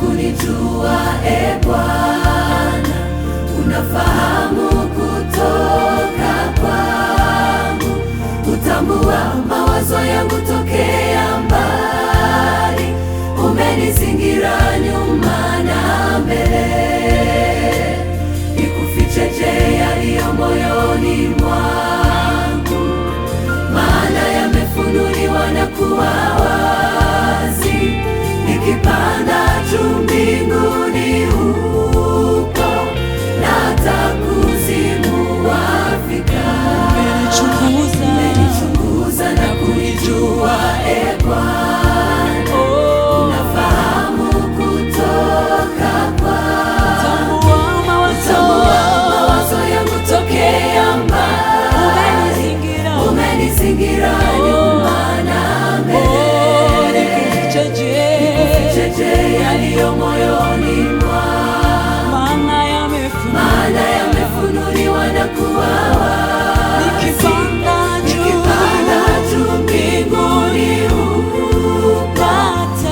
Unanijua e Bwana, unafahamu kutoka kwangu, utambua mawazo yangu tokea mbali, umenizingira nyuma na mbele. Nikuficheje yaliyo moyoni mwangu, maana yamefunuliwa na kuwa wazi. Nikipanda juu mbinguni huko, na hata kuzimu wafika. Umenichunguza na kunijua e Bwana, unafahamu kutoka kwangu, utambua mawazo yangu tokea mbali, umenizingira nyuma na mbele. Nikuficheje yaliyo moyoni mwangu, maana yamefunuliwa na kuwa wazi. Nikipanda juu mbinguni huko,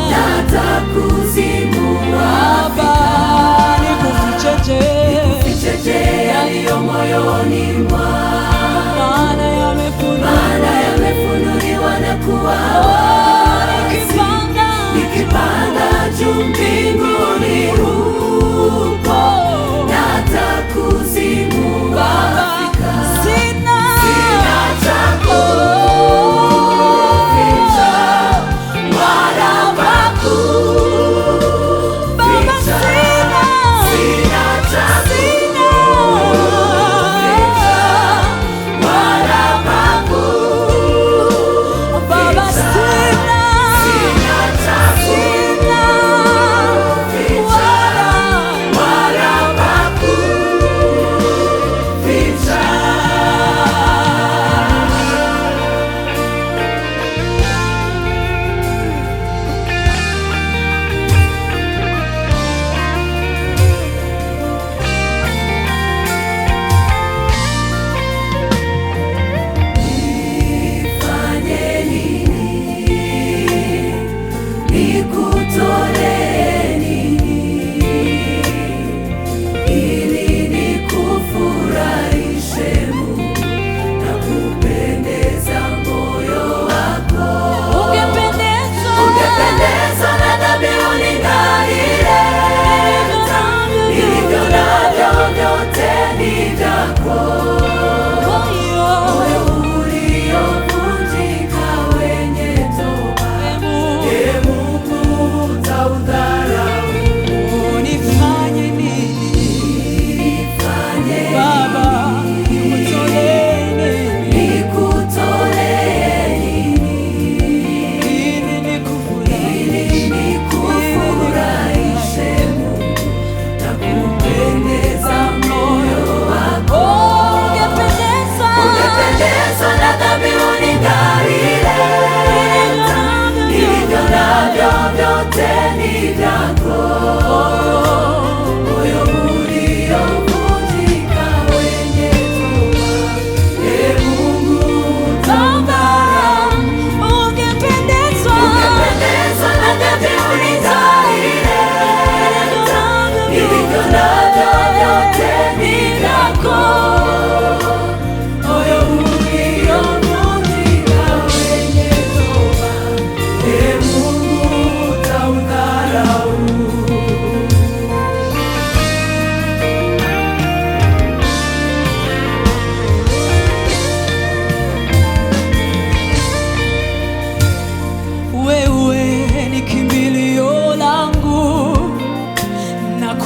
na hata kuzimu wafika. Nikuficheje yaliyo moyoni mwangu, maana yamefunuliwa na kuwa wazi. Nikipanda juu mbinguni huko, na hata kuzimu wafika. Sina cha kuficha wala pa kuficha. Sina cha kuficha wala pa kuficha. Sina cha kuficha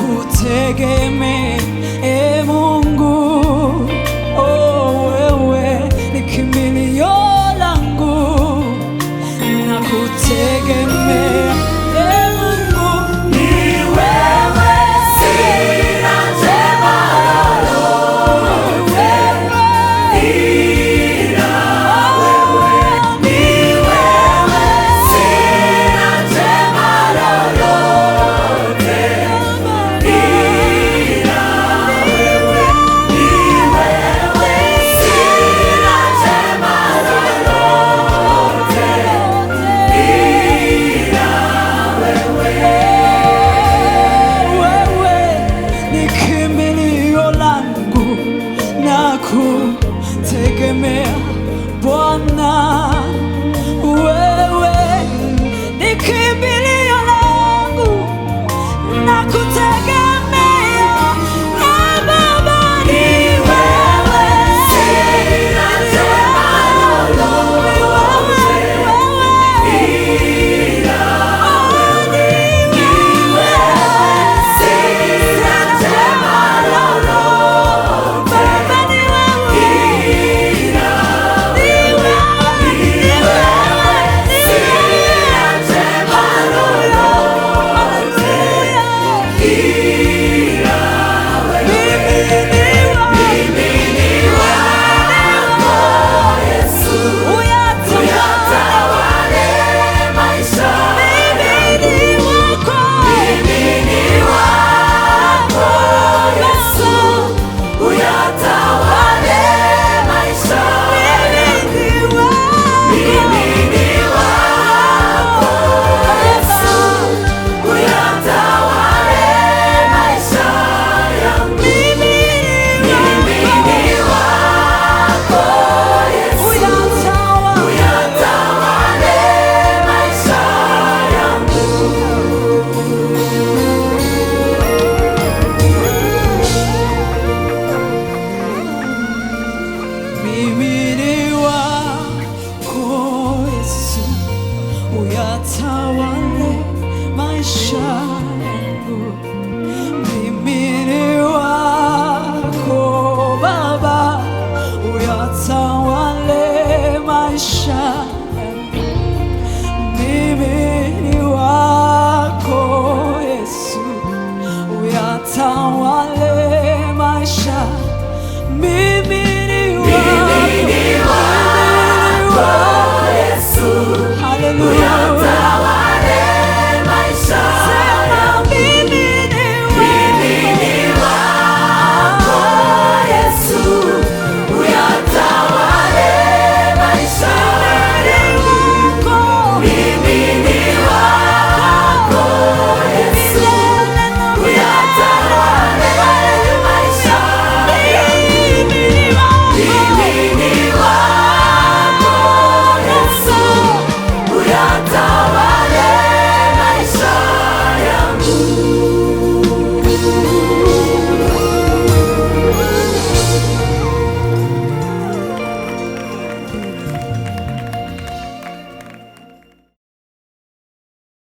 nakutegemea Mungu, oh, wewe ni kimbilio langu, nakutegemea Mungu, Ni wewe, sina jema lolote ila wewe. Ni wewe, sina jema lolote ila wewe. Ni wewe, sina jema lolote ila wewe. wewe ni kimbilio langu, nakutegemea Bwana, wewe ni kimbilio langu, nakutegemea Baba, ni wewe, Sina jema lolote ila wewe. Ni wewe, sina jema lolote ila wewe. Ni wewe, sina jema lolote ila wewe. Mimi ni wako Yesu, uyatawale maisha yangu. Mimi ni wako Yesu, uyatawale maisha yangu. Mimi ni wako Yesu, uyatawale maisha yangu. Mimi ni wako Yesu, uyatawale maisha yangu. mimi ni wako Yesu, uyatawale maisha yangu. Mimi ni wako Baba, uyatawale maisha yangu. Mimi ni wako Yesu, uyatawale maisha. Mimi ni Mimi ni wako Yesu, haleluya.